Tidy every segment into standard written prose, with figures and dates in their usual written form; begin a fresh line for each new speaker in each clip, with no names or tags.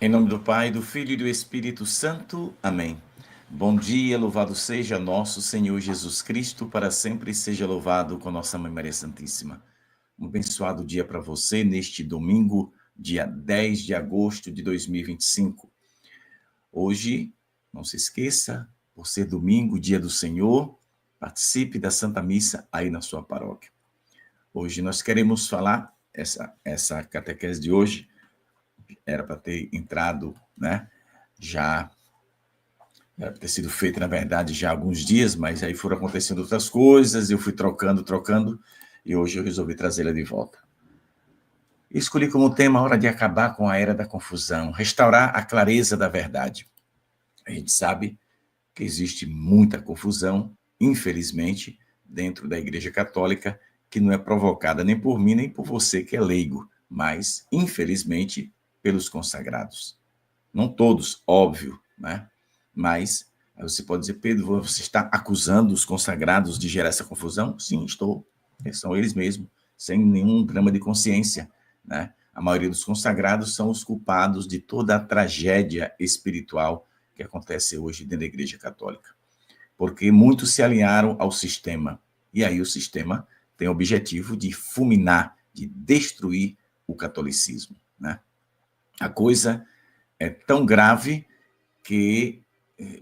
Em nome do Pai, do Filho e do Espírito Santo. Amém. Bom dia, louvado seja nosso Senhor Jesus Cristo, para sempre seja louvado com nossa Mãe Maria Santíssima. Um abençoado dia para você neste domingo, dia 10 de agosto de 2025. Hoje, não se esqueça, por ser domingo, dia do Senhor, participe da Santa Missa aí na sua paróquia. Hoje nós queremos falar, essa catequese de hoje, era para ter entrado, né, já era para ter sido feita, na verdade, já há alguns dias, mas aí foram acontecendo outras coisas, eu fui trocando, e hoje eu resolvi trazê-la de volta. Escolhi como tema a hora de acabar com a era da confusão, restaurar a clareza da verdade. A gente sabe que existe muita confusão, infelizmente, dentro da Igreja Católica, que não é provocada nem por mim, nem por você que é leigo, mas, infelizmente, pelos consagrados. Não todos, óbvio, né? Mas você pode dizer, Pedro, você está acusando os consagrados de gerar essa confusão? Sim, estou. São eles mesmos, sem nenhum grama de consciência, né? A maioria dos consagrados são os culpados de toda a tragédia espiritual que acontece hoje dentro da Igreja Católica. Porque muitos se alinharam ao sistema. E aí o sistema tem o objetivo de fulminar, de destruir o catolicismo, né? A coisa é tão grave que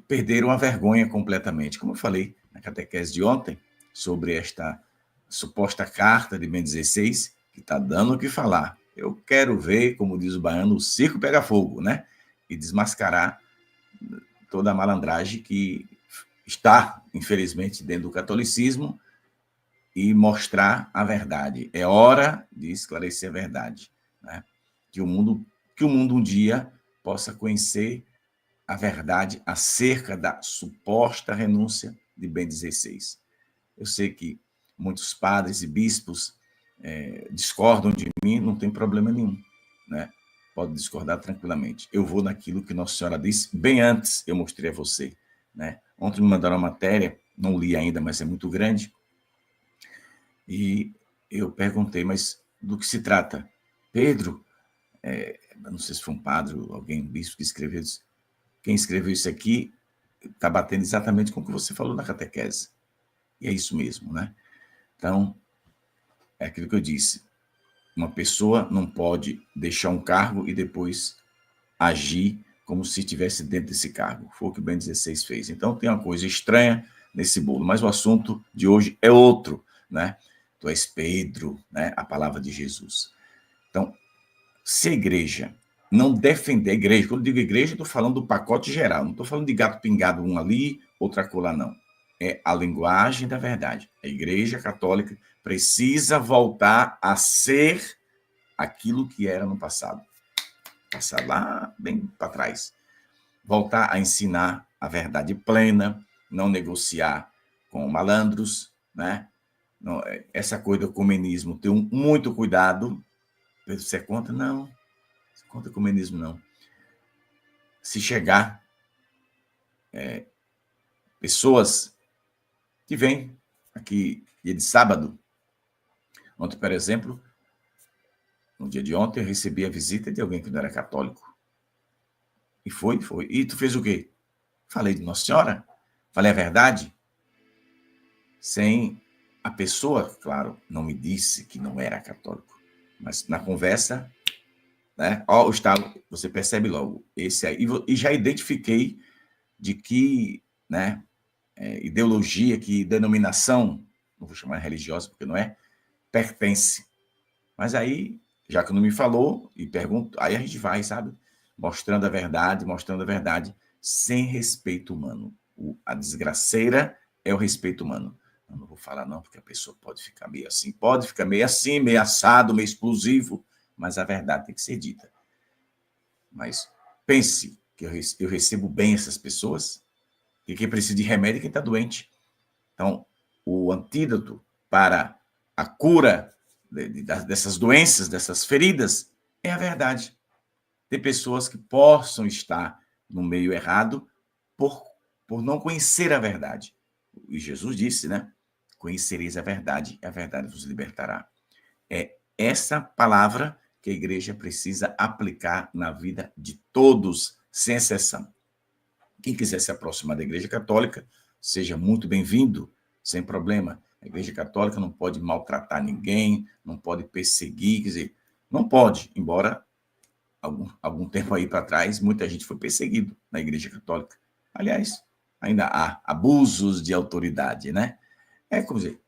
perderam a vergonha completamente. Como eu falei na catequese de ontem, sobre esta suposta carta de Bento XVI, que está dando o que falar. Eu quero ver, como diz o baiano, o circo pega fogo, né? E desmascarar toda a malandragem que está, infelizmente, dentro do catolicismo e mostrar a verdade. É hora de esclarecer a verdade, né? Que o mundo um dia possa conhecer a verdade acerca da suposta renúncia de Bento XVI. Eu sei que muitos padres e bispos discordam de mim, não tem problema nenhum, né? Pode discordar tranquilamente. Eu vou naquilo que Nossa Senhora disse, bem antes eu mostrei a você, né? Ontem me mandaram uma matéria, não li ainda, mas é muito grande, e eu perguntei, mas do que se trata? Pedro, não sei se foi um padre ou alguém, um bispo que escreveu isso, quem escreveu isso aqui está batendo exatamente com o que você falou na catequese. E é isso mesmo, né? Então, é aquilo que eu disse. Uma pessoa não pode deixar um cargo e depois agir como se estivesse dentro desse cargo. Foi o que o Bento XVI fez. Então, tem uma coisa estranha nesse bolo. Mas o assunto de hoje é outro, né? Tu és Pedro, né? A palavra de Jesus. Então, se a igreja não defender a igreja, quando eu digo igreja, estou falando do pacote geral, não estou falando de gato pingado um ali, outra colar, não. É a linguagem da verdade. A igreja católica precisa voltar a ser aquilo que era no passado. Passar lá bem para trás. Voltar a ensinar a verdade plena, não negociar com malandros, né? Não, essa coisa do comunismo, ter muito cuidado. Você é contra? Não. Contra o comunismo, não. Se chegar pessoas que vêm aqui dia de sábado, ontem, por exemplo, no dia de ontem, eu recebi a visita de alguém que não era católico. E foi. E tu fez o quê? Falei de Nossa Senhora, falei a verdade, sem a pessoa, claro, não me disse que não era católico, mas na conversa, né, ó, o estalo, você percebe logo, esse aí, e já identifiquei de que, né, ideologia, que denominação, não vou chamar religiosa porque não é, pertence. Mas aí, já que não me falou, e pergunto, aí a gente vai, sabe? Mostrando a verdade, sem respeito humano. A desgraceira é o respeito humano. Eu não vou falar não, porque a pessoa pode ficar meio assim, meio assado, meio explosivo, mas a verdade tem que ser dita. Mas pense que eu recebo bem essas pessoas, e quem precisa de remédio é quem está doente. Então, o antídoto para a cura dessas doenças, dessas feridas, é a verdade. Ter pessoas que possam estar no meio errado por, por não conhecer a verdade. E Jesus disse, né? Conhecereis a verdade, e a verdade vos libertará. É essa palavra que a igreja precisa aplicar na vida de todos, sem exceção. Quem quiser se aproximar da Igreja Católica, seja muito bem-vindo, sem problema. A Igreja Católica não pode maltratar ninguém, não pode perseguir, quer dizer, não pode, embora algum tempo aí para trás, muita gente foi perseguido na Igreja Católica. Aliás, ainda há abusos de autoridade, né? Como dizer,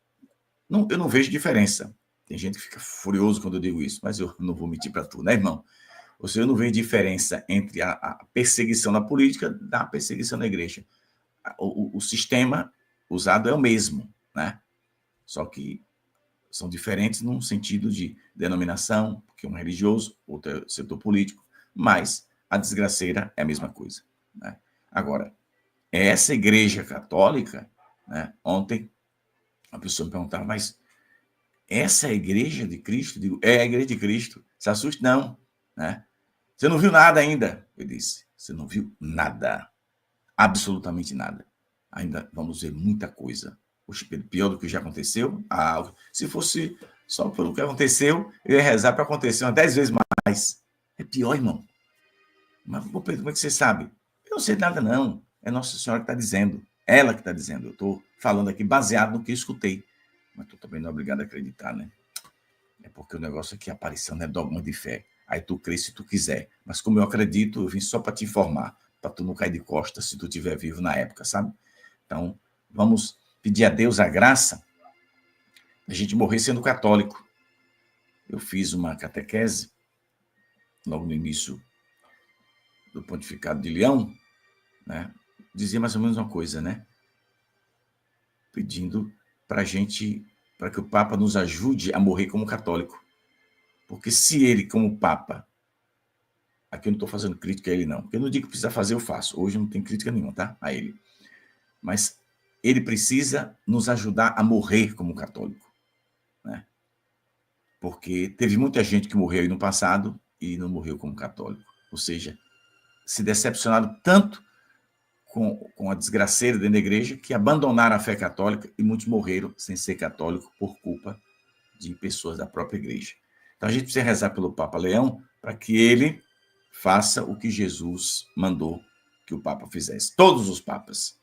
eu não vejo diferença. Tem gente que fica furioso quando eu digo isso, mas eu não vou mentir para tu, né, irmão? Ou seja, eu não vejo diferença entre a perseguição na política da perseguição na igreja. O sistema usado é o mesmo, né? Só que são diferentes num sentido de denominação, porque um é religioso, outro é setor político, mas a desgraceira é a mesma coisa, né? Agora, essa igreja católica, né? Ontem a pessoa me perguntava, mas essa é a igreja de Cristo? Eu digo, é a igreja de Cristo. Se assuste, não, né? Você não viu nada ainda? Eu disse, você não viu nada, absolutamente nada. Ainda vamos ver muita coisa. Poxa, pior do que já aconteceu? Se fosse só pelo que aconteceu, eu ia rezar para acontecer umas 10 vezes mais. É pior, irmão. Mas, Pedro, como é que você sabe? Eu não sei nada, não. É Nossa Senhora que está dizendo. Ela que está dizendo. Eu estou falando aqui baseado no que eu escutei. Mas tu também não é obrigado a acreditar, né? É porque o negócio aqui, a aparição não é dogma de fé. Aí tu crê se tu quiser. Mas como eu acredito, eu vim só para te informar, para tu não cair de costas se tu estiver vivo na época, sabe? Então, vamos pedir a Deus a graça da gente morrer sendo católico. Eu fiz uma catequese logo no início do pontificado de Leão, né? Dizia mais ou menos uma coisa, né? Pedindo para que o Papa nos ajude a morrer como católico. Porque se ele, como Papa, aqui eu não estou fazendo crítica a ele, não. Porque no dia que precisa fazer, eu faço. Hoje não tem crítica nenhuma, tá? A ele. Mas ele precisa nos ajudar a morrer como católico, né? Porque teve muita gente que morreu aí no passado e não morreu como católico. Ou seja, se decepcionaram tanto com a desgraceira dentro da igreja que abandonaram a fé católica e muitos morreram sem ser católico por culpa de pessoas da própria igreja. Então a gente precisa rezar pelo Papa Leão para que ele faça o que Jesus mandou que o Papa fizesse. Todos os papas.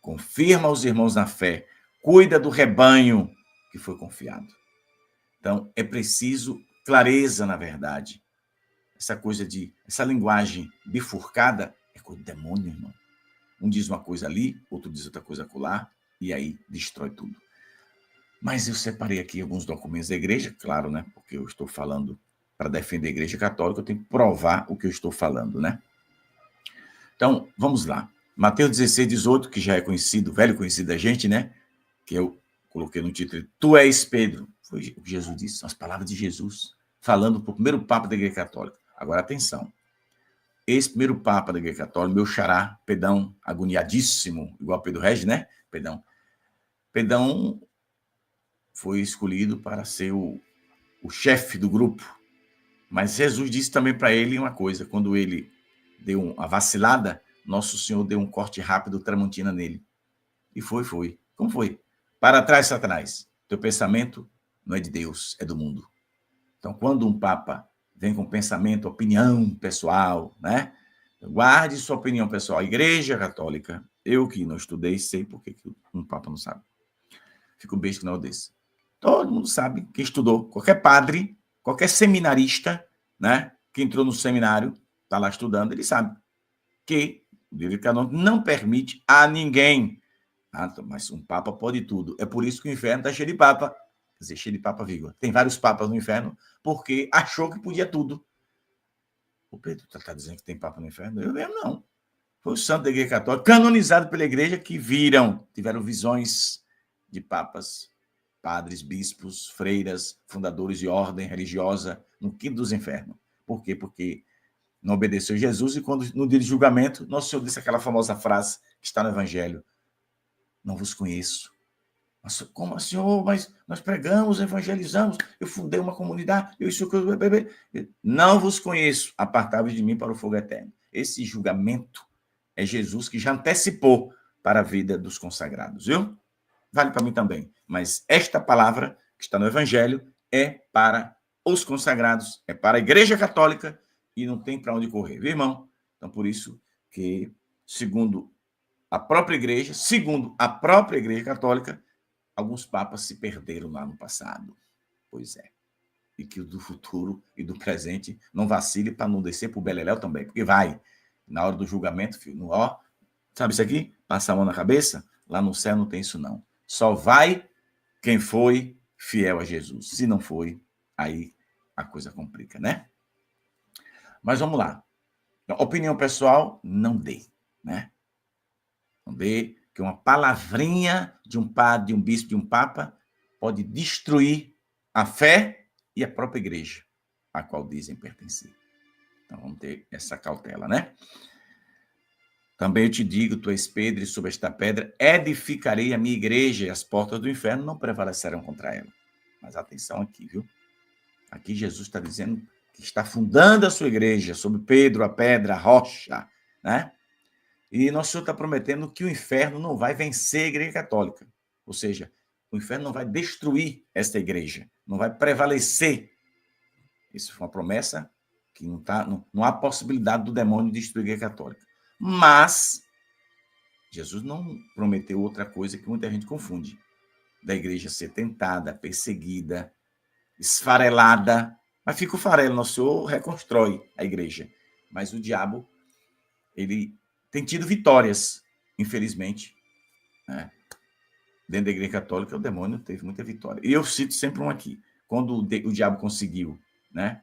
Confirma os irmãos na fé, cuida do rebanho que foi confiado. Então, é preciso clareza na verdade. Essa linguagem bifurcada é coisa do demônio, irmão. Um diz uma coisa ali, outro diz outra coisa acolá, e aí destrói tudo. Mas eu separei aqui alguns documentos da igreja, claro, né? Porque eu estou falando para defender a igreja católica, eu tenho que provar o que eu estou falando, né? Então, vamos lá. Mateus 16, 18, que já é conhecido, velho conhecido da gente, né? Que eu coloquei no título, Tu és Pedro. Foi o que Jesus disse, são as palavras de Jesus, falando para o primeiro Papa da Igreja Católica. Agora, atenção. Esse primeiro Papa da Igreja Católica, meu xará, Pedão, agoniadíssimo, igual Pedro Regis, né? Pedão foi escolhido para ser o chefe do grupo. Mas Jesus disse também para ele uma coisa, quando ele deu uma vacilada, Nosso Senhor deu um corte rápido, Tramontina nele. E foi. Como foi? Para trás, Satanás. Teu pensamento não é de Deus, é do mundo. Então, quando um Papa vem com pensamento, opinião pessoal, né? Guarde sua opinião pessoal. A Igreja Católica, eu que não estudei, sei por que um Papa não sabe. Fico besta que não é desse. Todo mundo sabe, quem estudou, qualquer padre, qualquer seminarista, né? Que entrou no seminário, está lá estudando, ele sabe que o direito canônico não permite a ninguém. Mas um papa pode tudo. É por isso que o inferno está cheio de papa. Quer dizer, cheio de papa, vírgula. Tem vários papas no inferno porque achou que podia tudo. O Pedro está dizendo que tem papa no inferno? Eu mesmo não. Foi o santo da Igreja Católica, canonizado pela Igreja, que tiveram visões de papas, padres, bispos, freiras, fundadores de ordem religiosa no quinto dos infernos. Por quê? Porque não obedeceu Jesus e quando no dia de julgamento, Nosso Senhor disse aquela famosa frase que está no Evangelho: não vos conheço. Mas, como assim, Senhor? Mas nós pregamos, evangelizamos, eu fundei uma comunidade, não vos conheço, apartai-vos de mim para o fogo eterno. Esse julgamento é Jesus que já antecipou para a vida dos consagrados, viu? Vale para mim também. Mas esta palavra que está no Evangelho é para os consagrados, é para a Igreja Católica e não tem para onde correr, viu, irmão? Então, por isso que, segundo a própria Igreja Católica, alguns papas se perderam lá no passado. Pois é. E que o do futuro e do presente não vacile para não descer para o beleléu também, porque vai. Na hora do julgamento, filho, ó, sabe isso aqui? Passa a mão na cabeça, lá no céu não tem isso não. Só vai quem foi fiel a Jesus. Se não foi, aí a coisa complica, né? Mas vamos lá. Opinião pessoal, não dê, né? Não dê, que uma palavrinha de um padre, de um bispo, de um papa pode destruir a fé e a própria igreja, a qual dizem pertencer. Então, vamos ter essa cautela, né? Também eu te digo, tu és Pedro, e sobre esta pedra edificarei a minha igreja, e as portas do inferno não prevalecerão contra ela. Mas atenção aqui, viu? Aqui Jesus está dizendo que está fundando a sua igreja sobre Pedro, a pedra, a rocha, né? E nosso Senhor está prometendo que o inferno não vai vencer a igreja católica. Ou seja, o inferno não vai destruir esta igreja, não vai prevalecer. Isso foi uma promessa que não há possibilidade do demônio destruir a igreja católica. Mas Jesus não prometeu outra coisa que muita gente confunde. Da igreja ser tentada, perseguida, esfarelada. Mas fica o farelo, nosso Senhor reconstrói a igreja. Mas o diabo, ele tem tido vitórias, infelizmente. Né? Dentro da igreja católica, o demônio teve muita vitória. E eu cito sempre um aqui. Quando o diabo conseguiu, né,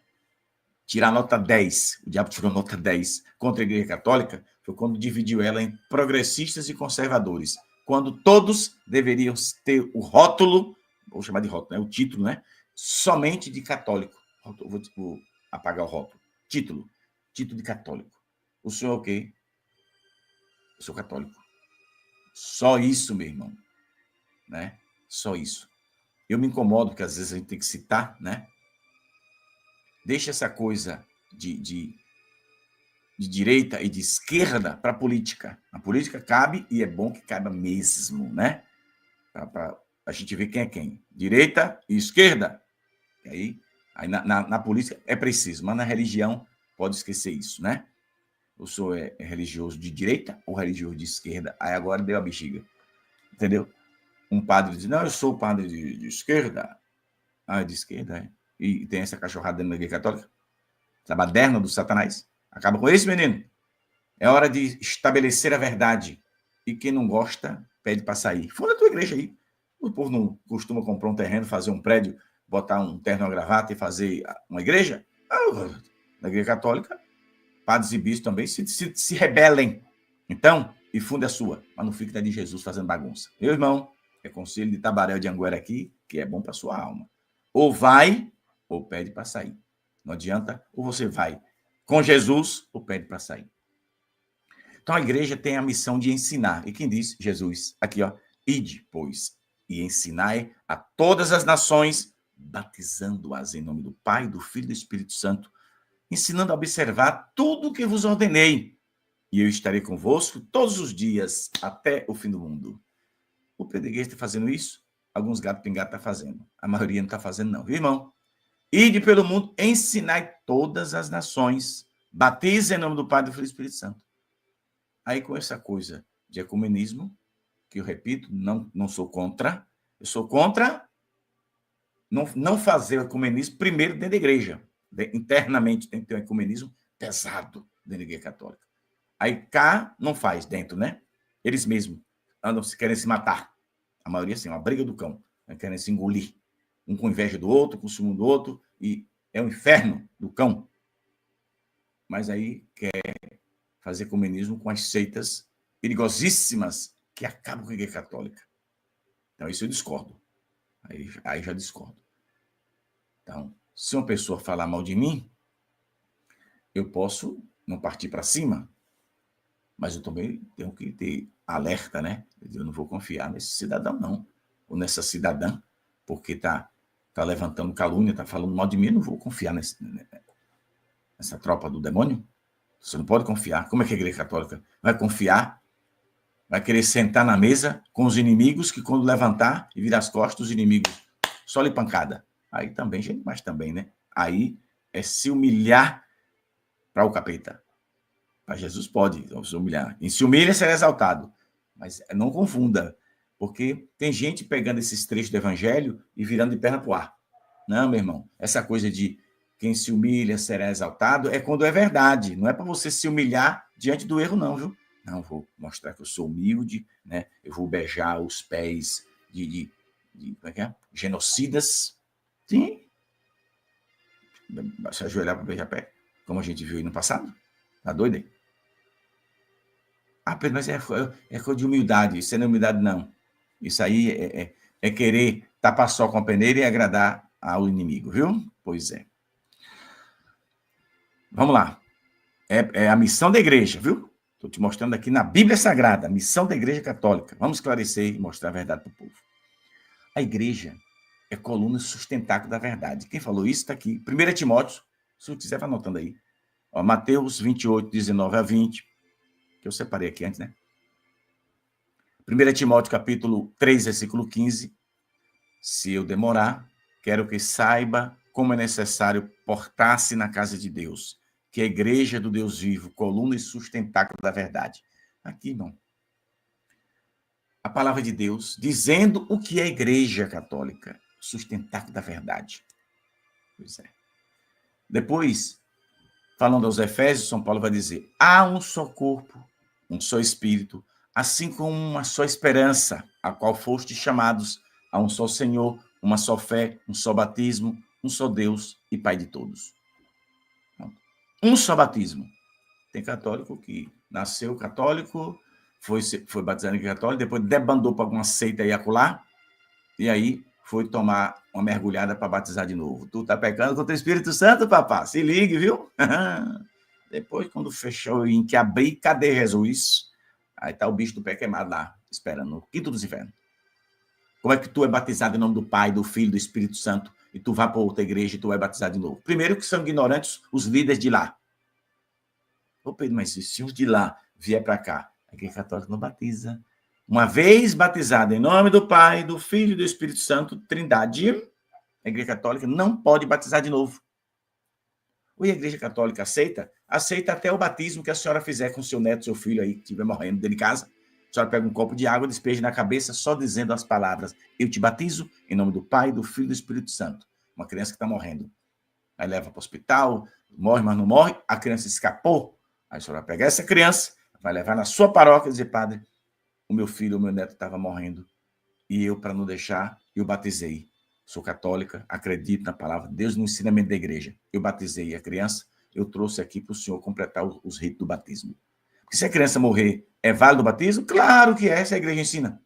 tirar nota 10, o diabo tirou nota 10 contra a igreja católica, foi quando dividiu ela em progressistas e conservadores. Quando todos deveriam ter o rótulo, vou chamar de rótulo, né, o título, né, somente de católico. Vou apagar o rótulo. Título de católico. O senhor é o quê? Eu sou católico. Só isso, meu irmão. Né? Só isso. Eu me incomodo, porque às vezes a gente tem que citar, né? Deixa essa coisa de direita e de esquerda para a política. A política cabe, e é bom que caiba mesmo, né? Para a gente ver quem é quem. Direita e esquerda. E aí na política é preciso, mas na religião pode esquecer isso, né? O senhor é religioso de direita ou religioso de esquerda? Aí agora deu a bexiga. Entendeu? Um padre diz, não, eu sou padre de esquerda. Ah, de esquerda, é. E tem essa cachorrada dentro da igreja católica? Essa baderna do Satanás? Acaba com isso, menino. É hora de estabelecer a verdade. E quem não gosta, pede para sair. Funda a tua igreja aí. O povo não costuma comprar um terreno, fazer um prédio, botar um terno e uma gravata e fazer uma igreja? Na igreja católica, padres e bispos também se rebelem. Então, e funde a sua. Mas não fique de Jesus fazendo bagunça. Meu irmão, é conselho de Tabaréu de Anguera aqui, que é bom para sua alma. Ou vai, ou pede para sair. Não adianta, ou você vai com Jesus, ou pede para sair. Então, a igreja tem a missão de ensinar. E quem diz? Jesus. Aqui, ó. Ide, pois, e ensinai a todas as nações, batizando-as em nome do Pai, do Filho e do Espírito Santo, ensinando a observar tudo o que vos ordenei. E eu estarei convosco todos os dias, até o fim do mundo. O Pedreguês está fazendo isso? Alguns gatos pingados estão fazendo. A maioria não está fazendo, não. Viu, irmão? Ide pelo mundo, ensinai todas as nações, batize em nome do Pai, do Filho e do Espírito Santo. Aí, com essa coisa de ecumenismo, que eu repito, não sou contra, eu sou contra não fazer o ecumenismo primeiro dentro da igreja. Internamente tem que ter um ecumenismo pesado dentro da igreja católica. Aí cá não faz dentro, né? Eles mesmos andam querem se matar. A maioria, assim, uma briga do cão. Querem se engolir. Um com inveja do outro, com ciúme do outro, e é o inferno do cão. Mas aí quer fazer comunismo com as seitas perigosíssimas que acabam com a igreja católica. Então, isso eu discordo. Aí já discordo. Então, se uma pessoa falar mal de mim, eu posso não partir para cima, mas eu também tenho que ter alerta, né? Eu não vou confiar nesse cidadão, não. Ou nessa cidadã, porque tá levantando calúnia, tá falando mal de mim, eu não vou confiar nessa tropa do demônio. Você não pode confiar. Como é que a igreja católica vai confiar? Vai querer sentar na mesa com os inimigos, que quando levantar e virar as costas, os inimigos só lhe pancada. Aí também, gente, mas também, né? Aí é se humilhar para o capeta. Para Jesus pode se humilhar. E se humilha, será exaltado. Mas não confunda, porque tem gente pegando esses trechos do evangelho e virando de perna para o ar. Não, meu irmão, essa coisa de quem se humilha será exaltado é quando é verdade. Não é para você se humilhar diante do erro, não, viu? Não, vou mostrar que eu sou humilde, né? Eu vou beijar os pés como é que é? Genocidas. Sim. Se ajoelhar para beijar pé, como a gente viu aí no passado. Tá doido aí? Ah, Pedro, mas é coisa de humildade. Isso não é humildade, não. Isso aí é querer tapar só com a peneira e agradar ao inimigo, viu? Pois é. Vamos lá. É a missão da igreja, viu? Estou te mostrando aqui na Bíblia Sagrada, a missão da Igreja Católica. Vamos esclarecer e mostrar a verdade para o povo. A igreja é coluna sustentáculo da verdade. Quem falou isso está aqui. 1 Timóteo, se você quiser, vai anotando aí. Ó, Mateus 28, 19 a 20, que eu separei aqui antes, né? 1 Timóteo, capítulo 3, versículo 15. Se eu demorar, quero que saiba como é necessário portar-se na casa de Deus, que é a igreja do Deus vivo, coluna e sustentáculo da verdade. Aqui, irmão. A palavra de Deus dizendo o que é a igreja católica, sustentáculo da verdade. Pois é. Depois, falando aos Efésios, São Paulo vai dizer: há um só corpo, um só espírito, assim como uma só esperança, a qual fostes chamados, a um só Senhor, uma só fé, um só batismo, um só Deus e Pai de todos. Um só batismo. Tem católico que nasceu católico, foi batizado em católico, depois debandou para alguma seita aí acolá, e aí foi tomar uma mergulhada para batizar de novo. Tu tá pecando contra o Espírito Santo, papá? Se ligue, viu? Depois, quando fechou em que abrir, cadê Jesus? Aí tá o bicho do pé queimado lá, esperando no quinto dos infernos. Como é que tu é batizado em nome do Pai, do Filho, do Espírito Santo, e tu vai para outra igreja e tu é batizado de novo? Primeiro que são ignorantes os líderes de lá. Ô Pedro, mas se os de lá vier para cá, a igreja católica não batiza. Uma vez batizado em nome do Pai, do Filho e do Espírito Santo, Trindade, a igreja católica não pode batizar de novo. Ou a igreja católica aceita? Aceita até o batismo que a senhora fizer com seu neto, seu filho aí, que estiver morrendo dentro de casa. A senhora pega um copo de água, despeja na cabeça, só dizendo as palavras: eu te batizo em nome do Pai, do Filho e do Espírito Santo. Uma criança que está morrendo. Aí leva para o hospital, morre, mas não morre, a criança escapou. Aí a senhora vai pegar essa criança, vai levar na sua paróquia e dizer: padre, o meu filho, o meu neto estava morrendo, e eu, para não deixar, eu batizei. Sou católica, acredito na palavra de Deus, no ensinamento da igreja. Eu batizei a criança, eu trouxe aqui para o senhor completar os ritos do batismo. Porque se a criança morrer, é válido o batismo? Claro que é, se a igreja ensina.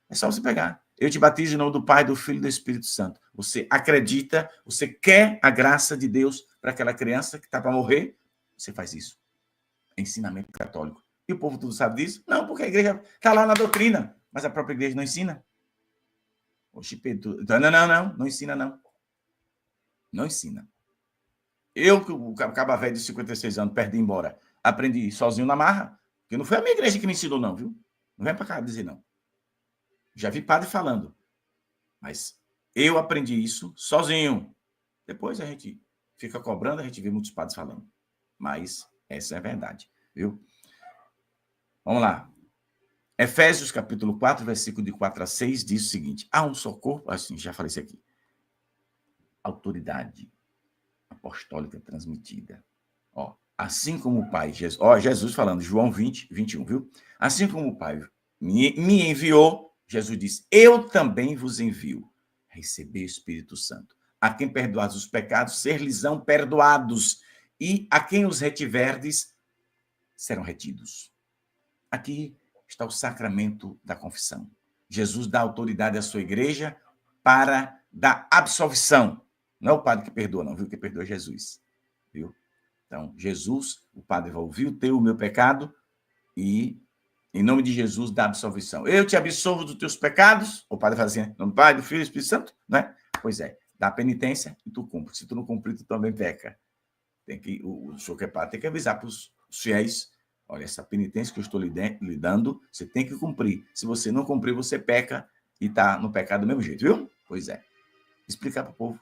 É só você pegar. Eu te batizo em nome do Pai, do Filho e do Espírito Santo. Você acredita, você quer a graça de Deus para aquela criança que está para morrer, você faz isso. É ensinamento católico. E o povo tudo sabe disso? Não, porque a igreja está lá na doutrina, mas a própria igreja não ensina. Oxe, Pedro, não ensina, não. Não ensina. Eu, que o caba velho de 56 anos, perdi embora, aprendi sozinho na marra, porque não foi a minha igreja que me ensinou, não, viu? Não vem para cá dizer não. Já vi padre falando, mas eu aprendi isso sozinho. Depois a gente fica cobrando, a gente vê muitos padres falando. Mas essa é a verdade, viu? Vamos lá. Efésios, capítulo 4, versículo de 4 a 6, diz o seguinte: há um só corpo, assim, já falei isso aqui. Autoridade apostólica transmitida. Ó, assim como o Pai, Jesus falando, João 20, 21, viu? Assim como o Pai me enviou, Jesus disse: eu também vos envio. Receber o Espírito Santo. A quem perdoados os pecados, ser-lhes-ão perdoados. E a quem os retiverdes, serão retidos. Aqui está o sacramento da confissão. Jesus dá autoridade à sua igreja para dar absolvição. Não é o padre que perdoa, não, viu? Que perdoa é Jesus, viu? Então, Jesus, o padre vai ouvir o teu, o meu pecado e, em nome de Jesus, dá absolvição. Eu te absolvo dos teus pecados. O padre fala assim, em nome do Pai, do Filho e do Espírito Santo, né? Pois é, dá penitência e tu cumpre. Se tu não cumprir, tu também peca. O senhor que é padre tem que avisar para os fiéis: olha, essa penitência que eu estou lhe dando, você tem que cumprir. Se você não cumprir, você peca e está no pecado do mesmo jeito, viu? Pois é. Explicar para o povo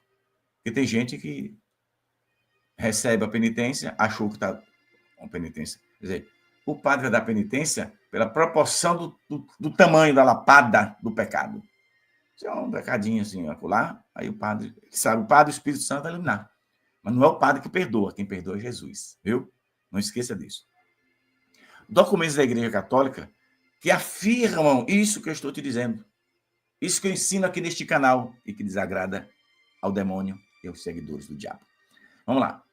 Porque tem gente que recebe a penitência, achou que está com penitência. Quer dizer, o padre vai dar penitência pela proporção do tamanho da lapada do pecado. Se é um pecadinho assim, acolá, aí o padre, sabe, o padre e o Espírito Santo vai iluminar. Mas não é o padre que perdoa, quem perdoa é Jesus, viu? Não esqueça disso. Documentos da Igreja Católica que afirmam isso que eu estou te dizendo. Isso que eu ensino aqui neste canal e que desagrada ao demônio e aos seguidores do diabo. Vamos lá.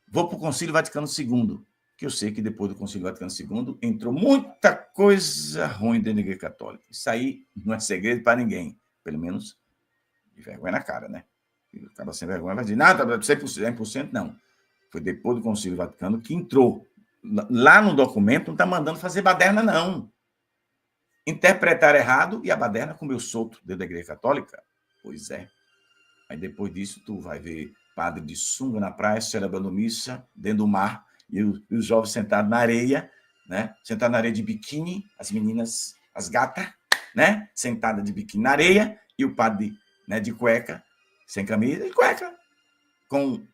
Vou para o Concílio Vaticano II, que eu sei que depois do Concílio Vaticano II entrou muita coisa ruim dentro da Igreja Católica. Isso aí não é segredo para ninguém. Pelo menos de vergonha na cara, né? Acaba sem vergonha, vai dizer, nada, 100%, não. Foi depois do Concílio Vaticano que entrou. Lá no documento não está mandando fazer baderna, não. Interpretar errado e a baderna comeu solto dentro da Igreja Católica? Pois é. Aí depois disso tu vai ver padre de sunga na praia, celebrando missa dentro do mar e os jovens sentados na areia, né? Sentados na areia de biquíni, as meninas, as gatas, né? Sentadas de biquíni na areia e o padre, né, de cueca, sem camisa, de cueca, com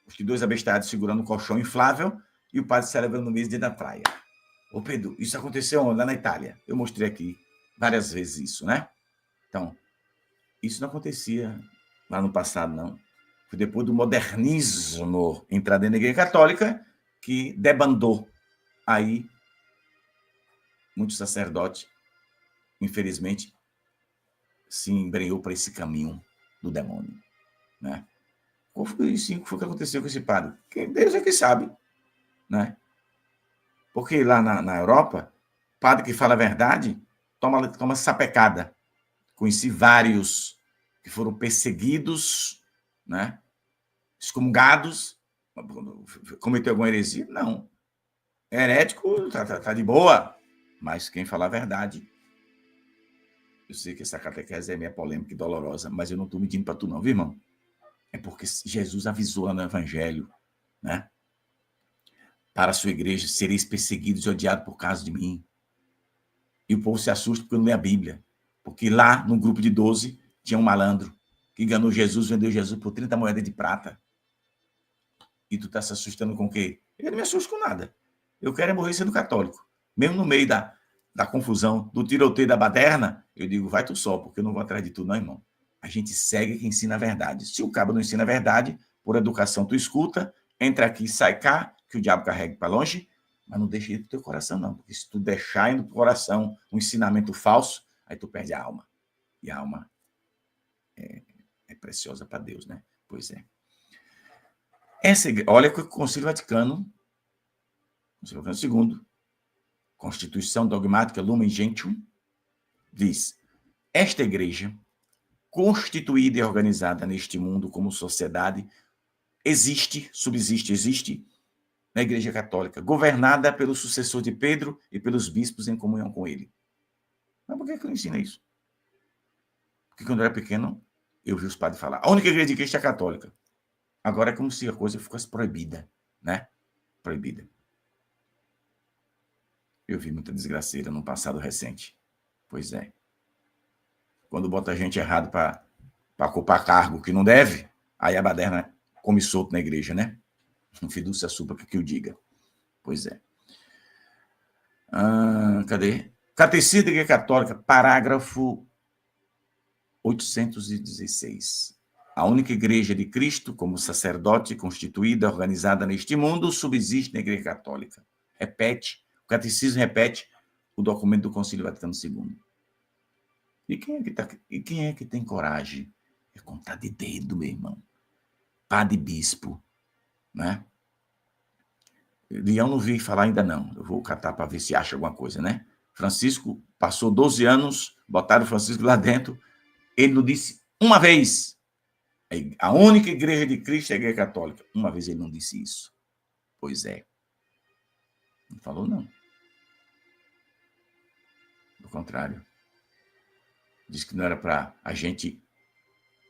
os dois abestados segurando um colchão inflável e o padre celebrando missa dentro da praia. Ô Pedro, isso aconteceu lá na Itália. Eu mostrei aqui várias vezes isso, né? Então, isso não acontecia lá no passado, não. Foi depois do modernismo entrar dentro da Igreja Católica que debandou. Aí, muitos sacerdotes, infelizmente, se embrenhou para esse caminho do demônio, né? Qual foi o que aconteceu com esse padre? Deus é que sabe, né? Porque lá na Europa, padre que fala a verdade toma sapecada. Conheci vários que foram perseguidos, né? Excomungados, cometeu alguma heresia? Não. Herético tá de boa, mas quem fala a verdade, eu sei que essa catequese é meio polêmica e dolorosa, mas eu não estou mentindo para tu não, viu, irmão? É porque Jesus avisou lá no Evangelho, né? Para a sua igreja, sereis perseguidos e odiados por causa de mim. E o povo se assusta porque não lê a Bíblia. Porque lá, no grupo de 12, tinha um malandro que enganou Jesus, vendeu Jesus por 30 moedas de prata. E tu tá se assustando com o quê? Eu não me assusto com nada. Eu quero é morrer sendo católico. Mesmo no meio da confusão, do tiroteio da baderna, eu digo, vai tu só, porque eu não vou atrás de tu, não, irmão. A gente segue quem ensina a verdade. Se o cabo não ensina a verdade, por educação tu escuta, entra aqui, sai cá, que o diabo carregue para longe, mas não deixa ir pro teu coração, não. Porque se tu deixar indo pro coração um ensinamento falso, aí tu perde a alma. E a alma é preciosa para Deus, né? Pois é. Olha que o Concílio Vaticano II, Constituição Dogmática Lumen Gentium, diz: esta igreja, constituída e organizada neste mundo como sociedade, existe na Igreja Católica, governada pelo sucessor de Pedro e pelos bispos em comunhão com ele. Mas por que eu ensino isso? Porque quando eu era pequeno, eu vi os padres falar, a única igreja de Cristo é a católica. Agora é como se a coisa fosse proibida, né? Proibida. Eu vi muita desgraceira no passado recente. Pois é. Quando bota gente errado para ocupar cargo que não deve, aí a baderna come solto na igreja, né? Um fidúcia súplica que o diga. Pois é. Cadê? Catecismo da Igreja Católica, parágrafo 816. A única igreja de Cristo, como sacerdote, constituída, organizada neste mundo, subsiste na Igreja Católica. Repete, o catecismo repete o documento do Concílio Vaticano II. E quem é que tem coragem? É contar de dedo, meu irmão. Padre bispo, né? Leão não vi falar ainda não. Eu vou catar para ver se acha alguma coisa, né? Francisco passou 12 anos, botaram o Francisco lá dentro, ele não disse uma vez. A única igreja de Cristo é a Igreja Católica. Uma vez ele não disse isso. Pois é. Não falou, não. Do contrário. Disse que não era para a gente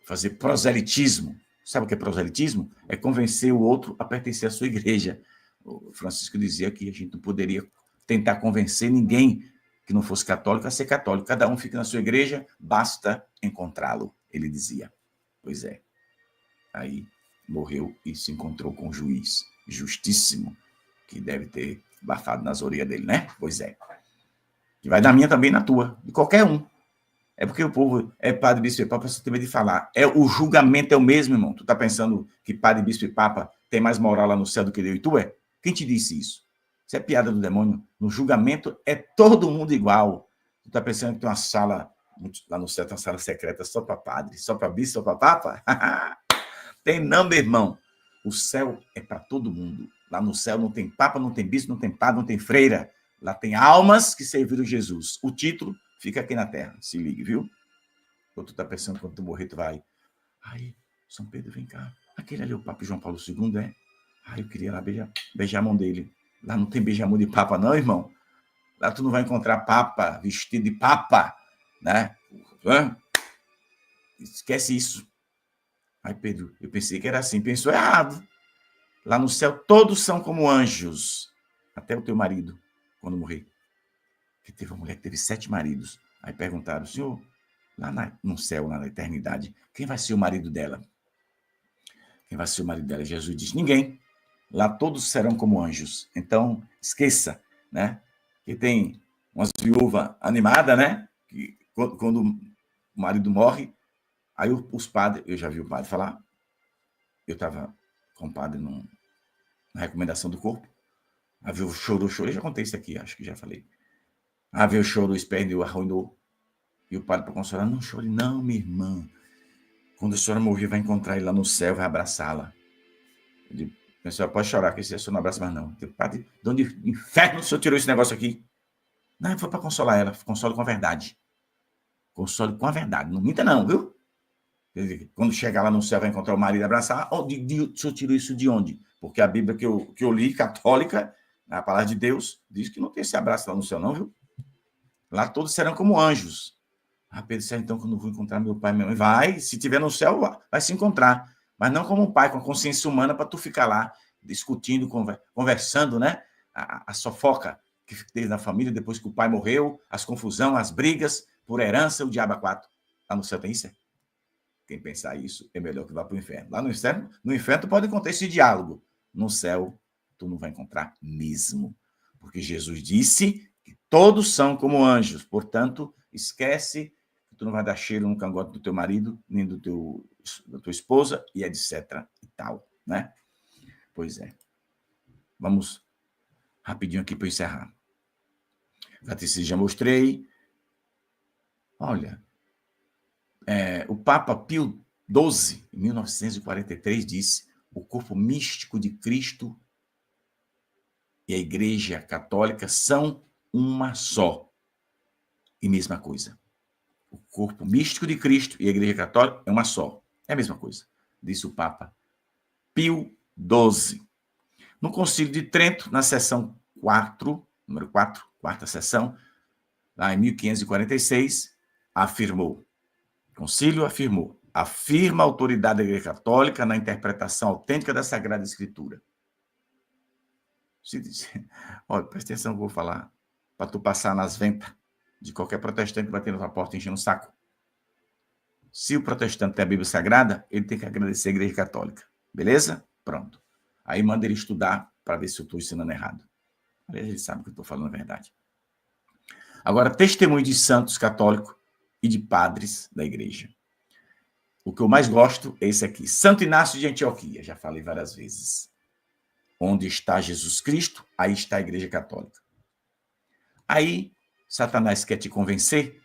fazer proselitismo. Sabe o que é proselitismo? É convencer o outro a pertencer à sua igreja. O Francisco dizia que a gente não poderia tentar convencer ninguém que não fosse católico a ser católico. Cada um fica na sua igreja, basta encontrá-lo, ele dizia. Pois é. Aí morreu e se encontrou com o juiz justíssimo, que deve ter bafado nas orelhas dele, né? Pois é. Que vai na minha também, na tua, de qualquer um. É porque o povo é padre, bispo e papa, você tem medo de falar. O julgamento é o mesmo, irmão. Tu tá pensando que padre, bispo e papa tem mais moral lá no céu do que eu e tu é? Quem te disse isso? Isso é piada do demônio. No julgamento é todo mundo igual. Tu tá pensando que tem uma sala, lá no céu tem uma sala secreta só para padre, só para bispo, só para papa? Tem não, meu irmão. O céu é para todo mundo. Lá no céu não tem papa, não tem bispo, não tem padre, não tem freira. Lá tem almas que serviram Jesus. O título fica aqui na terra. Se ligue, viu? Ou tu tá pensando quando tu morrer, tu vai. Ai, São Pedro, vem cá. Aquele ali é o Papa João Paulo II, é? Ai, eu queria lá beijar a mão dele. Lá não tem beijar a mão de papa, não, irmão. Lá tu não vai encontrar papa vestido de papa, né? Esquece isso. Ai, Pedro, eu pensei que era assim. Pensou errado. Lá no céu, todos são como anjos. Até o teu marido, quando morrer. Que teve uma mulher que teve 7 maridos. Aí perguntaram, senhor, lá no céu, lá na eternidade, quem vai ser o marido dela? Quem vai ser o marido dela? Jesus diz, ninguém. Lá todos serão como anjos. Então, esqueça, né? Que tem umas viúvas animadas, né? Que quando o marido morre, aí os padres, eu já vi o padre falar, eu estava com o padre na recomendação do corpo, a viúva chorou, eu já contei isso aqui, acho que já falei. A viúva chorou, esperneou, arruinou, e o padre para consolar, não chore não, minha irmã. Quando a senhora morrer, vai encontrar ele lá no céu, vai abraçá-la. Ele, a senhora pode chorar, que a senhora não abraça mais não. Padre, de onde inferno o senhor tirou esse negócio aqui? Não, foi para consolar ela, console com a verdade. Console com a verdade, não minta não, viu? Quando chegar lá no céu, vai encontrar o marido e abraçar. O senhor tirou isso de onde? Porque a Bíblia que eu li, católica, a palavra de Deus, diz que não tem esse abraço lá no céu, não, viu? Lá todos serão como anjos. Ah, Pedro, então, quando eu vou encontrar meu pai e minha mãe, vai, se tiver no céu, vai se encontrar. Mas não como um pai, com a consciência humana, para tu ficar lá discutindo, conversando, né? A sofoca que teve na família depois que o pai morreu, as confusões, as brigas por herança, o diabo a quatro. Lá no céu tem isso? Quem pensar isso é melhor que vá para o inferno. Lá no inferno tu pode encontrar esse diálogo. No céu, tu não vai encontrar mesmo. Porque Jesus disse que todos são como anjos. Portanto, esquece que tu não vai dar cheiro no cangote do teu marido, nem da tua esposa, e etc. e tal, né? Pois é. Vamos rapidinho aqui para encerrar. Catecismo já mostrei. Olha, o Papa Pio XII, em 1943, disse: o corpo místico de Cristo e a Igreja Católica são uma só e mesma coisa. O corpo místico de Cristo e a Igreja Católica é uma só. É a mesma coisa, disse o Papa Pio XII. No Concílio de Trento, na sessão 4, número 4, quarta sessão, lá em 1546, afirmou, o concílio afirmou, afirma a autoridade da Igreja Católica na interpretação autêntica da Sagrada Escritura. Olha, presta atenção que eu vou falar, para tu passar nas ventas de qualquer protestante que bater na tua porta enchendo o saco. Se o protestante tem a Bíblia Sagrada, ele tem que agradecer a Igreja Católica. Beleza? Pronto. Aí manda ele estudar para ver se eu estou ensinando errado. Ele sabe que eu estou falando a verdade. Agora, testemunho de santos católicos e de padres da igreja. O que eu mais gosto é esse aqui. Santo Inácio de Antioquia, já falei várias vezes. Onde está Jesus Cristo, aí está a Igreja Católica. Aí, Satanás quer te convencer,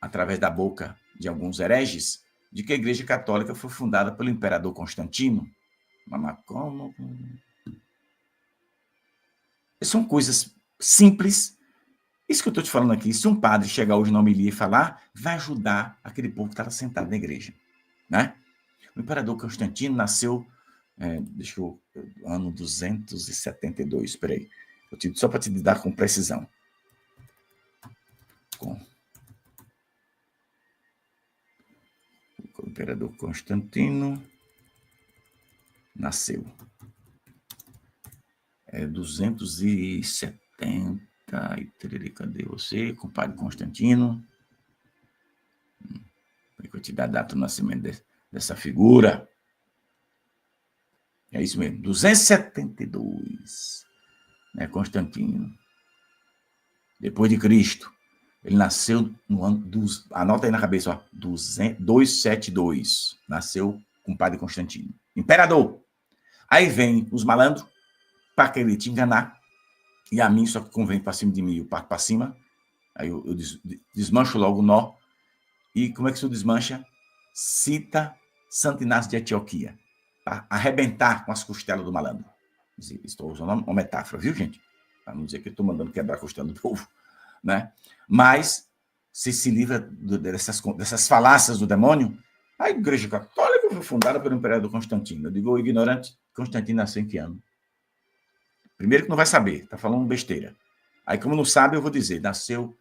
através da boca de alguns hereges, de que a Igreja Católica foi fundada pelo imperador Constantino. Mas como? São coisas simples. Isso que eu estou te falando aqui, se um padre chegar hoje na homilia e falar, vai ajudar aquele povo que estava sentado na igreja. Né? O imperador Constantino nasceu, ano 272, espera aí. Só para te dar com precisão. O imperador Constantino nasceu. 270. Cadê você, compadre Constantino? Eu vou te dar a data do nascimento dessa figura. É isso mesmo, 272. Né? Constantino. Depois de Cristo. Ele nasceu no ano dos. Anota aí na cabeça, ó. 272. Nasceu com o padre Constantino. Imperador. Aí vem os malandros para querer te enganar. E a mim, só que convém para cima de mim, eu parto para cima. Aí eu desmancho logo o nó. E como é que se desmancha? Cita Santo Inácio de Antioquia. Para arrebentar com as costelas do malandro. Estou usando uma metáfora, viu, gente? Para não dizer que eu estou mandando quebrar a costela do povo. Né? Mas se livra dessas falácias do demônio. A Igreja Católica foi fundada pelo imperador Constantino. Eu digo, o ignorante, Constantino nasceu em que ano? Primeiro que não vai saber, está falando besteira. Aí, como não sabe, eu vou dizer, nasceu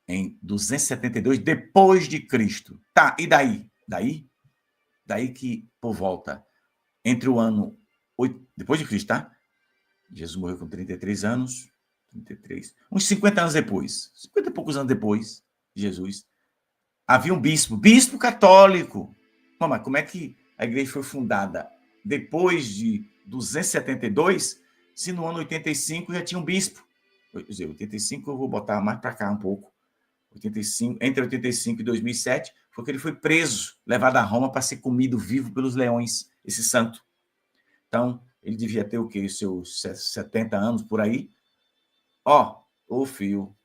em 272 depois de Cristo. Tá, e daí? Daí que, por volta, entre o ano 8, depois de Cristo, tá? Jesus morreu com 33 anos, 33, uns 50 anos depois, 50 e poucos anos depois de Jesus, havia um bispo católico. Mas como é que a igreja foi fundada depois de 272, se no ano 85 já tinha um bispo? Quer dizer, 85 eu vou botar mais para cá um pouco. 85, entre 85 e 2007, foi que ele foi preso, levado a Roma para ser comido vivo pelos leões, esse santo. Então, ele devia ter o quê? Os seus 70 anos por aí. Ó, ô filho,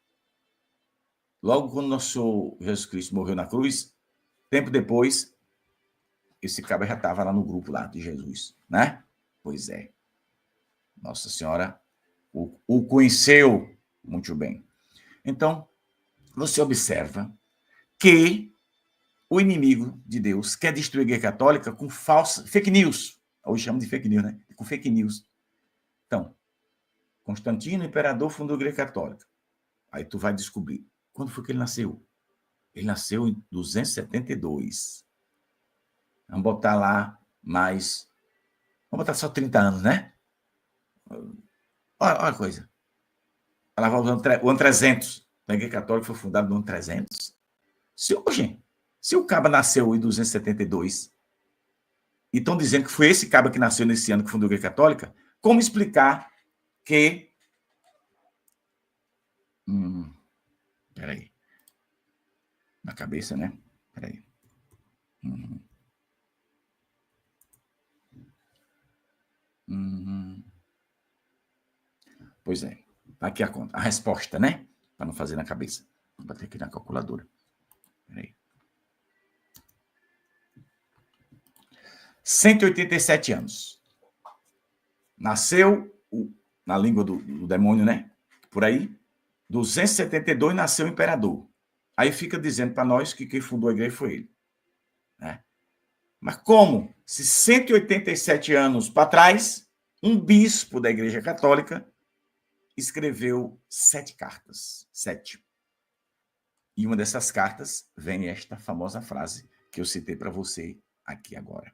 logo quando nosso Jesus Cristo morreu na cruz, tempo depois, esse cabra já estava lá no grupo lá de Jesus, né? Pois é. Nossa Senhora o conheceu muito bem. Então, você observa que o inimigo de Deus quer destruir a Igreja Católica com fake news. Hoje chamam de fake news, né? Com fake news. Então, Constantino, imperador, fundou a Igreja Católica. Aí tu vai descobrir. Quando foi que ele nasceu? Ele nasceu em 272. Vamos botar lá mais... Vamos botar só 30 anos, né? Olha a coisa. Ela vai usando o ano 300. A Igreja Católica foi fundada no ano 300. Se o caba nasceu em 272 e estão dizendo que foi esse caba que nasceu nesse ano que fundou a Igreja Católica, como explicar que... Peraí. Na cabeça, né? Peraí. Pois é. Aqui a conta. A resposta, né? Para não fazer na cabeça. Vou bater aqui na calculadora. Peraí. 187 anos. Nasceu, na língua do demônio, né? Por aí. 272 nasceu o imperador. Aí fica dizendo para nós que quem fundou a igreja foi ele. Né? Mas como? Se 187 anos para trás, um bispo da Igreja Católica escreveu 7 cartas. 7. E uma dessas cartas vem esta famosa frase que eu citei para você aqui agora.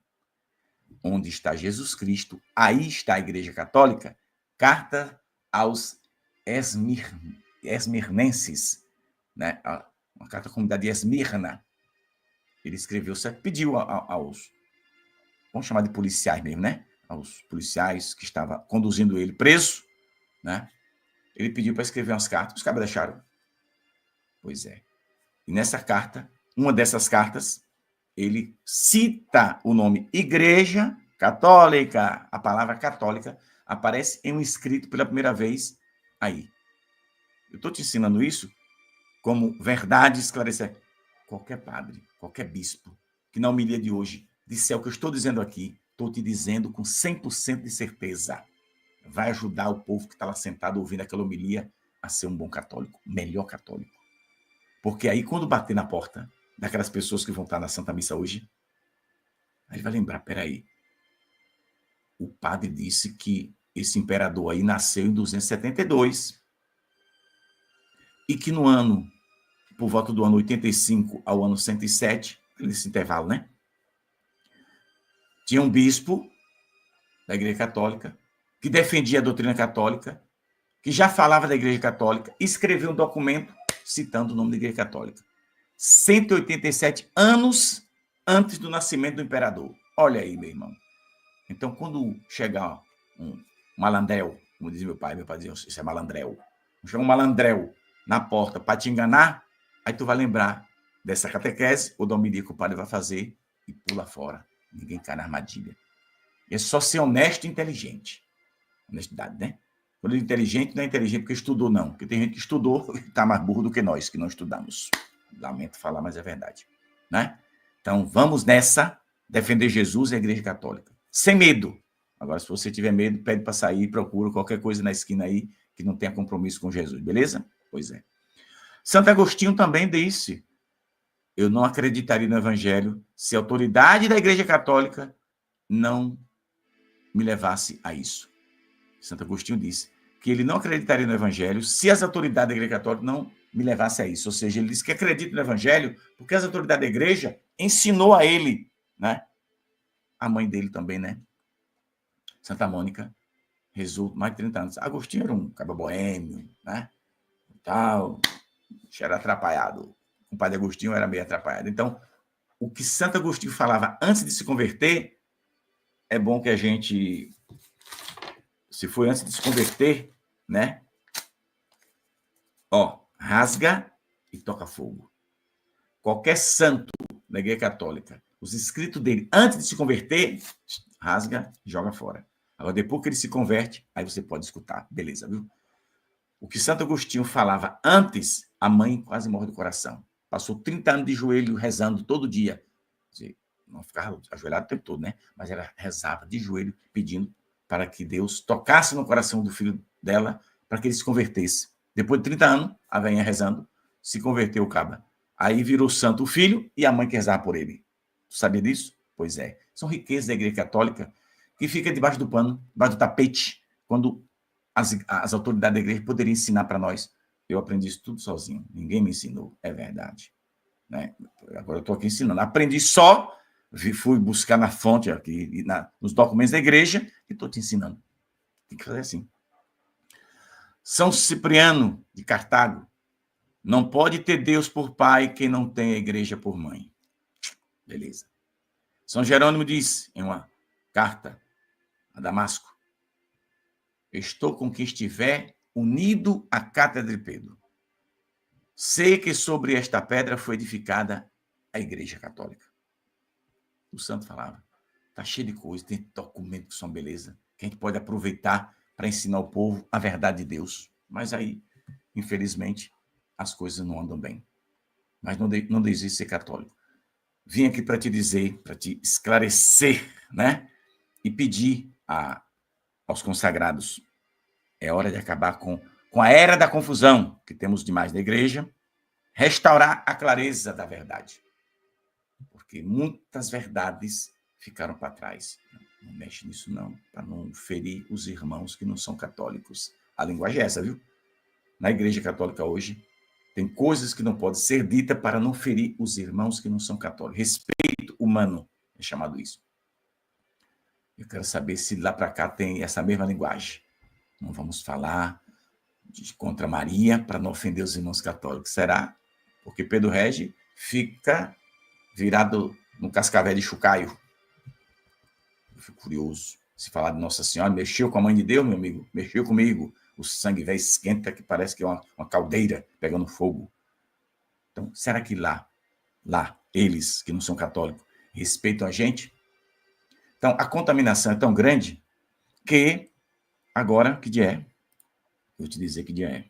Onde está Jesus Cristo, aí está a Igreja Católica. Carta aos esmirnenses, né? Uma carta à comunidade de Esmirna. Ele escreveu, pediu aos, vamos chamar de policiais mesmo, né? Aos policiais que estavam conduzindo ele preso, né? Ele pediu para escrever umas cartas, os caras deixaram. Pois é. E nessa carta, uma dessas cartas, ele cita o nome Igreja Católica. A palavra católica aparece em um escrito pela primeira vez aí. Eu estou te ensinando isso como verdade esclarecer. Qualquer padre, qualquer bispo, que na homilia de hoje disser o que eu estou dizendo aqui, estou te dizendo com 100% de certeza. Vai ajudar o povo que está lá sentado ouvindo aquela homilia a ser um bom católico, melhor católico. Porque aí, quando bater na porta daquelas pessoas que vão estar na Santa Missa hoje, aí ele vai lembrar, peraí, o padre disse que esse imperador aí nasceu em 272 e que no ano, por volta do ano 85 ao ano 107, nesse intervalo, né? Tinha um bispo da Igreja Católica que defendia a doutrina católica, que já falava da Igreja Católica, escreveu um documento citando o nome da Igreja Católica. 187 anos antes do nascimento do imperador. Olha aí, meu irmão. Então, quando chegar um malandrel, como diz meu pai dizia, isso é malandrel. Chega um malandrel na porta para te enganar, aí tu vai lembrar dessa catequese ou da homilia que o padre vai fazer e pula fora. Ninguém cai na armadilha. É só ser honesto e inteligente. Honestidade, né? Quando ele é inteligente, não é inteligente porque estudou, não. Porque tem gente que estudou e está mais burro do que nós, que não estudamos. Lamento falar, mas é verdade. Né? Então, vamos nessa, defender Jesus e a Igreja Católica. Sem medo. Agora, se você tiver medo, pede para sair, procura qualquer coisa na esquina aí que não tenha compromisso com Jesus, beleza? Pois é. Santo Agostinho também disse: eu não acreditaria no Evangelho se a autoridade da Igreja Católica não me levasse a isso. Santo Agostinho disse que ele não acreditaria no Evangelho se as autoridades da Igreja Católica não me levassem a isso. Ou seja, ele disse que acredita no Evangelho porque as autoridades da Igreja ensinou a ele, né? A mãe dele também, né? Santa Mônica, rezou mais de 30 anos. Agostinho era um cara boêmio, né? Tal, era atrapalhado. O padre Agostinho era meio atrapalhado. Então, o que Santo Agostinho falava antes de se converter, é bom que a gente, se foi antes de se converter, né? Ó, rasga e toca fogo. Qualquer santo da Igreja Católica, os escritos dele, antes de se converter, rasga e joga fora. Agora, depois que ele se converte, aí você pode escutar. Beleza, viu? O que Santo Agostinho falava antes, a mãe quase morre do coração. Passou 30 anos de joelho rezando todo dia. Não ficava ajoelhado o tempo todo, né? Mas ela rezava de joelho, pedindo para que Deus tocasse no coração do filho dela, para que ele se convertesse. Depois de 30 anos, a velhinha rezando, se converteu o caba. Aí virou santo o filho e a mãe que rezava por ele. Tu sabia disso? Pois é. São riquezas da Igreja Católica que fica debaixo do pano, debaixo do tapete, quando as autoridades da igreja poderiam ensinar para nós. Eu aprendi isso tudo sozinho. Ninguém me ensinou. É verdade. Né? Agora eu estou aqui ensinando. Aprendi só, fui buscar na fonte, aqui, nos documentos da igreja, e estou te ensinando. Tem que fazer assim. São Cipriano, de Cartago. Não pode ter Deus por pai quem não tem a igreja por mãe. Beleza. São Jerônimo disse, em uma carta a Damasco: estou com quem estiver unido à cátedra de Pedro. Sei que sobre esta pedra foi edificada a Igreja Católica. O santo falava. Está cheio de coisas, tem documentos que são beleza, que a gente pode aproveitar para ensinar o povo a verdade de Deus. Mas aí, infelizmente, as coisas não andam bem. Mas não desiste de ser católico. Vim aqui para te dizer, para te esclarecer, né? E pedir aos consagrados: é hora de acabar com a era da confusão que temos demais na igreja, restaurar a clareza da verdade. Porque muitas verdades ficaram para trás. Não mexe nisso, não, para não ferir os irmãos que não são católicos. A linguagem é essa, viu? Na Igreja Católica hoje, tem coisas que não podem ser ditas para não ferir os irmãos que não são católicos. Respeito humano é chamado isso. Eu quero saber se lá para cá tem essa mesma linguagem. Não vamos falar contra Maria para não ofender os irmãos católicos. Será? Porque Pedro Regi fica virado no cascavel de chocalho. Eu fico curioso. Se falar de Nossa Senhora, mexeu com a Mãe de Deus, meu amigo? Mexeu comigo. O sangue velho esquenta, que parece que é uma caldeira pegando fogo. Então, será que lá, eles que não são católicos, respeitam a gente? Então, a contaminação é tão grande que agora, que dia é? Vou te dizer que dia é.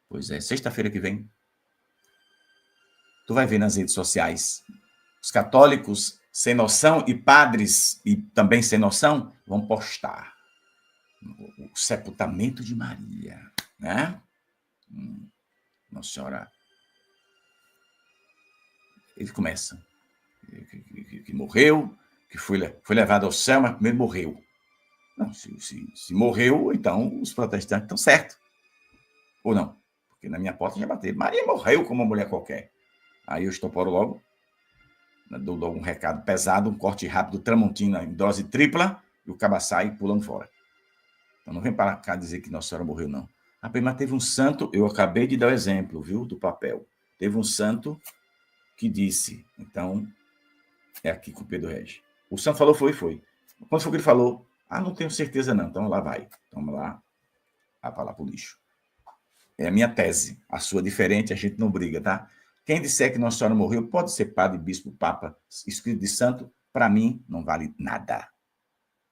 Pois é, sexta-feira que vem. Tu vai ver nas redes sociais, os católicos sem noção e padres e também sem noção vão postar o sepultamento de Maria, né? Nossa Senhora. Ele começa que morreu, que foi levado ao céu, mas primeiro morreu. Não, se morreu, então os protestantes estão certos. Ou não? Porque na minha porta já bateu. Maria morreu como uma mulher qualquer. Aí eu estoporo logo, dou logo um recado pesado, um corte rápido, Tramontina em dose tripla, e o caba sai pulando fora. Então não vem para cá dizer que Nossa Senhora morreu, não. Mas teve um santo, eu acabei de dar o exemplo, viu, do papel. Teve um santo que disse, então, é aqui com o Pedro Regi. O santo falou, foi. Quando foi que ele falou? Ah, não tenho certeza não. Então lá vai. Vamos lá. Vai para lá pro lixo. É a minha tese. A sua diferente, a gente não briga, tá? Quem disser que Nossa Senhora morreu, pode ser padre, bispo, papa, escrito de santo, para mim não vale nada.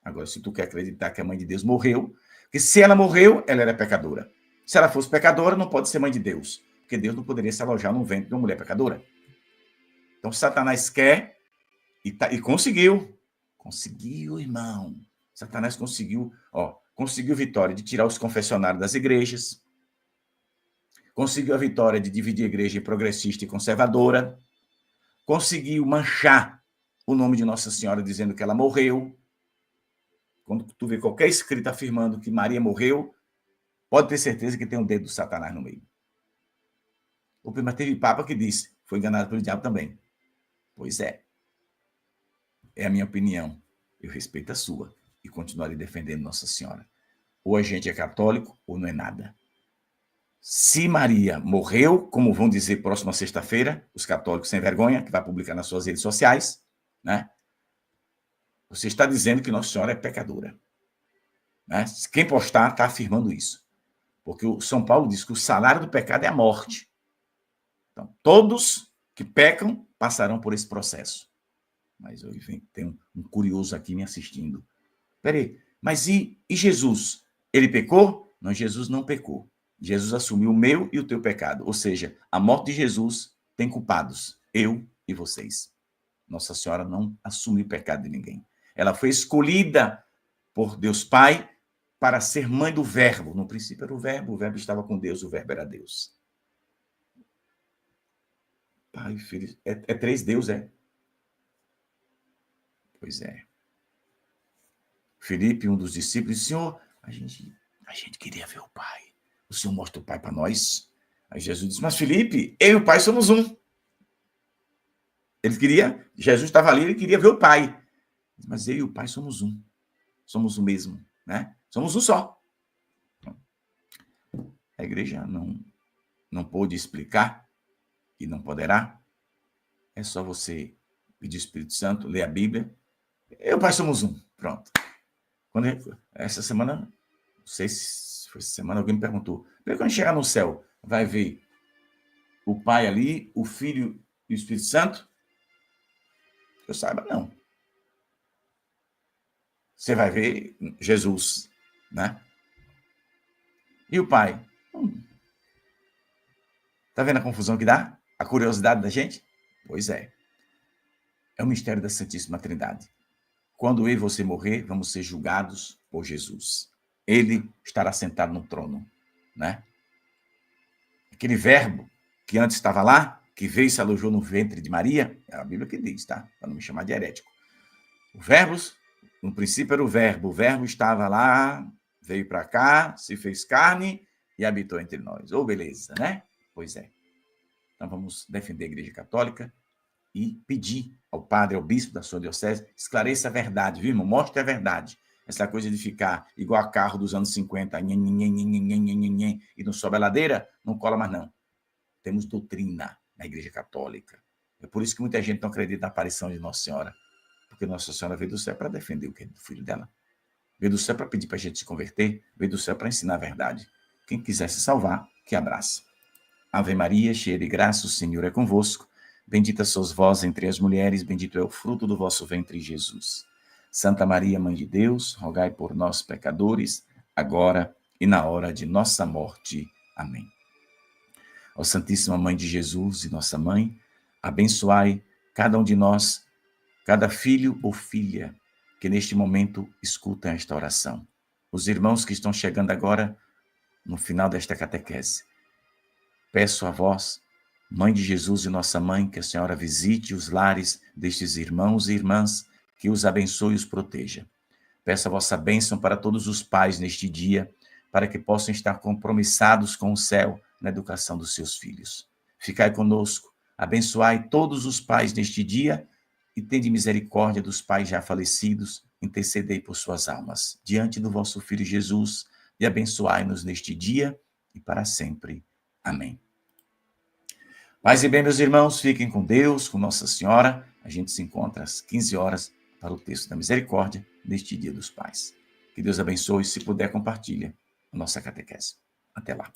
Agora, se tu quer acreditar que a mãe de Deus morreu, porque se ela morreu, ela era pecadora. Se ela fosse pecadora, não pode ser mãe de Deus, porque Deus não poderia se alojar no ventre de uma mulher pecadora. Então, Satanás quer e conseguiu. Conseguiu, irmão. Satanás conseguiu, conseguiu vitória de tirar os confessionários das igrejas, conseguiu a vitória de dividir a igreja em progressista e conservadora, conseguiu manchar o nome de Nossa Senhora dizendo que ela morreu. Quando tu vê qualquer escrito afirmando que Maria morreu, pode ter certeza que tem um dedo do Satanás no meio. Mas teve papa que disse, foi enganado pelo diabo também. Pois é. É a minha opinião. Eu respeito a sua e continuarei defendendo Nossa Senhora. Ou a gente é católico ou não é nada. Se Maria morreu, como vão dizer próxima sexta-feira, os católicos sem vergonha, que vai publicar nas suas redes sociais, né? Você está dizendo que Nossa Senhora é pecadora. Né? Quem postar está afirmando isso. Porque o São Paulo diz que o salário do pecado é a morte. Então, todos que pecam passarão por esse processo. Mas hoje tem um curioso aqui me assistindo. Peraí, mas e Jesus? Ele pecou? Não, Jesus não pecou. Jesus assumiu o meu e o teu pecado. Ou seja, a morte de Jesus tem culpados. Eu e vocês. Nossa Senhora não assumiu o pecado de ninguém. Ela foi escolhida por Deus Pai para ser mãe do Verbo. No princípio era o Verbo estava com Deus, o Verbo era Deus. Pai, filho, é três Deus, é? Pois é. Felipe, um dos discípulos, disse, Senhor, a gente queria ver o Pai. O Senhor mostra o Pai para nós? Aí Jesus disse, mas Felipe, eu e o Pai somos um. Jesus estava ali, ele queria ver o Pai. Mas eu e o Pai somos um. Somos o mesmo, né? Somos um só. A igreja não pôde explicar e não poderá. É só você pedir o Espírito Santo, ler a Bíblia. Eu e o Pai somos um. Pronto. Essa semana, não sei se foi essa semana, alguém me perguntou, quando a gente chegar no céu, vai ver o Pai ali, o Filho e o Espírito Santo? Eu saiba, não. Você vai ver Jesus, né? E o Pai? Tá vendo a confusão que dá? A curiosidade da gente? Pois é. É o mistério da Santíssima Trindade. Quando eu e você morrer, vamos ser julgados por Jesus. Ele estará sentado no trono, né? Aquele verbo que antes estava lá, que veio e se alojou no ventre de Maria, é a Bíblia que diz, tá? Para não me chamar de herético. O verbo, no princípio era o verbo estava lá, veio para cá, se fez carne e habitou entre nós. Ô, beleza, né? Pois é. Então vamos defender a Igreja Católica e pedir ao padre, ao bispo da sua diocese, esclareça a verdade, viu, irmão? Mostre a verdade. Essa coisa de ficar igual a carro dos anos 50, e não sobe a ladeira, não cola mais, não. Temos doutrina na Igreja Católica. É por isso que muita gente não acredita na aparição de Nossa Senhora. Porque Nossa Senhora veio do céu para defender o que é do filho dela. Veio do céu para pedir para a gente se converter. Veio do céu para ensinar a verdade. Quem quiser se salvar, que abraça. Ave Maria, cheia de graça, o Senhor é convosco. Bendita sois vós entre as mulheres, bendito é o fruto do vosso ventre, Jesus. Santa Maria, Mãe de Deus, rogai por nós, pecadores, agora e na hora de nossa morte. Amém. Ó Santíssima Mãe de Jesus e nossa Mãe, abençoai cada um de nós, cada filho ou filha que neste momento escuta esta oração. Os irmãos que estão chegando agora no final desta catequese. Peço a vós, Mãe de Jesus e nossa Mãe, que a Senhora visite os lares destes irmãos e irmãs, que os abençoe e os proteja. Peço a vossa bênção para todos os pais neste dia, para que possam estar compromissados com o céu na educação dos seus filhos. Ficai conosco, abençoai todos os pais neste dia e tende misericórdia dos pais já falecidos, intercedei por suas almas. Diante do vosso Filho Jesus, e abençoai-nos neste dia e para sempre. Amém. Paz e bem, meus irmãos, fiquem com Deus, com Nossa Senhora. A gente se encontra às 15 horas para o texto da misericórdia deste Dia dos Pais. Que Deus abençoe e, se puder, compartilha a nossa catequese. Até lá.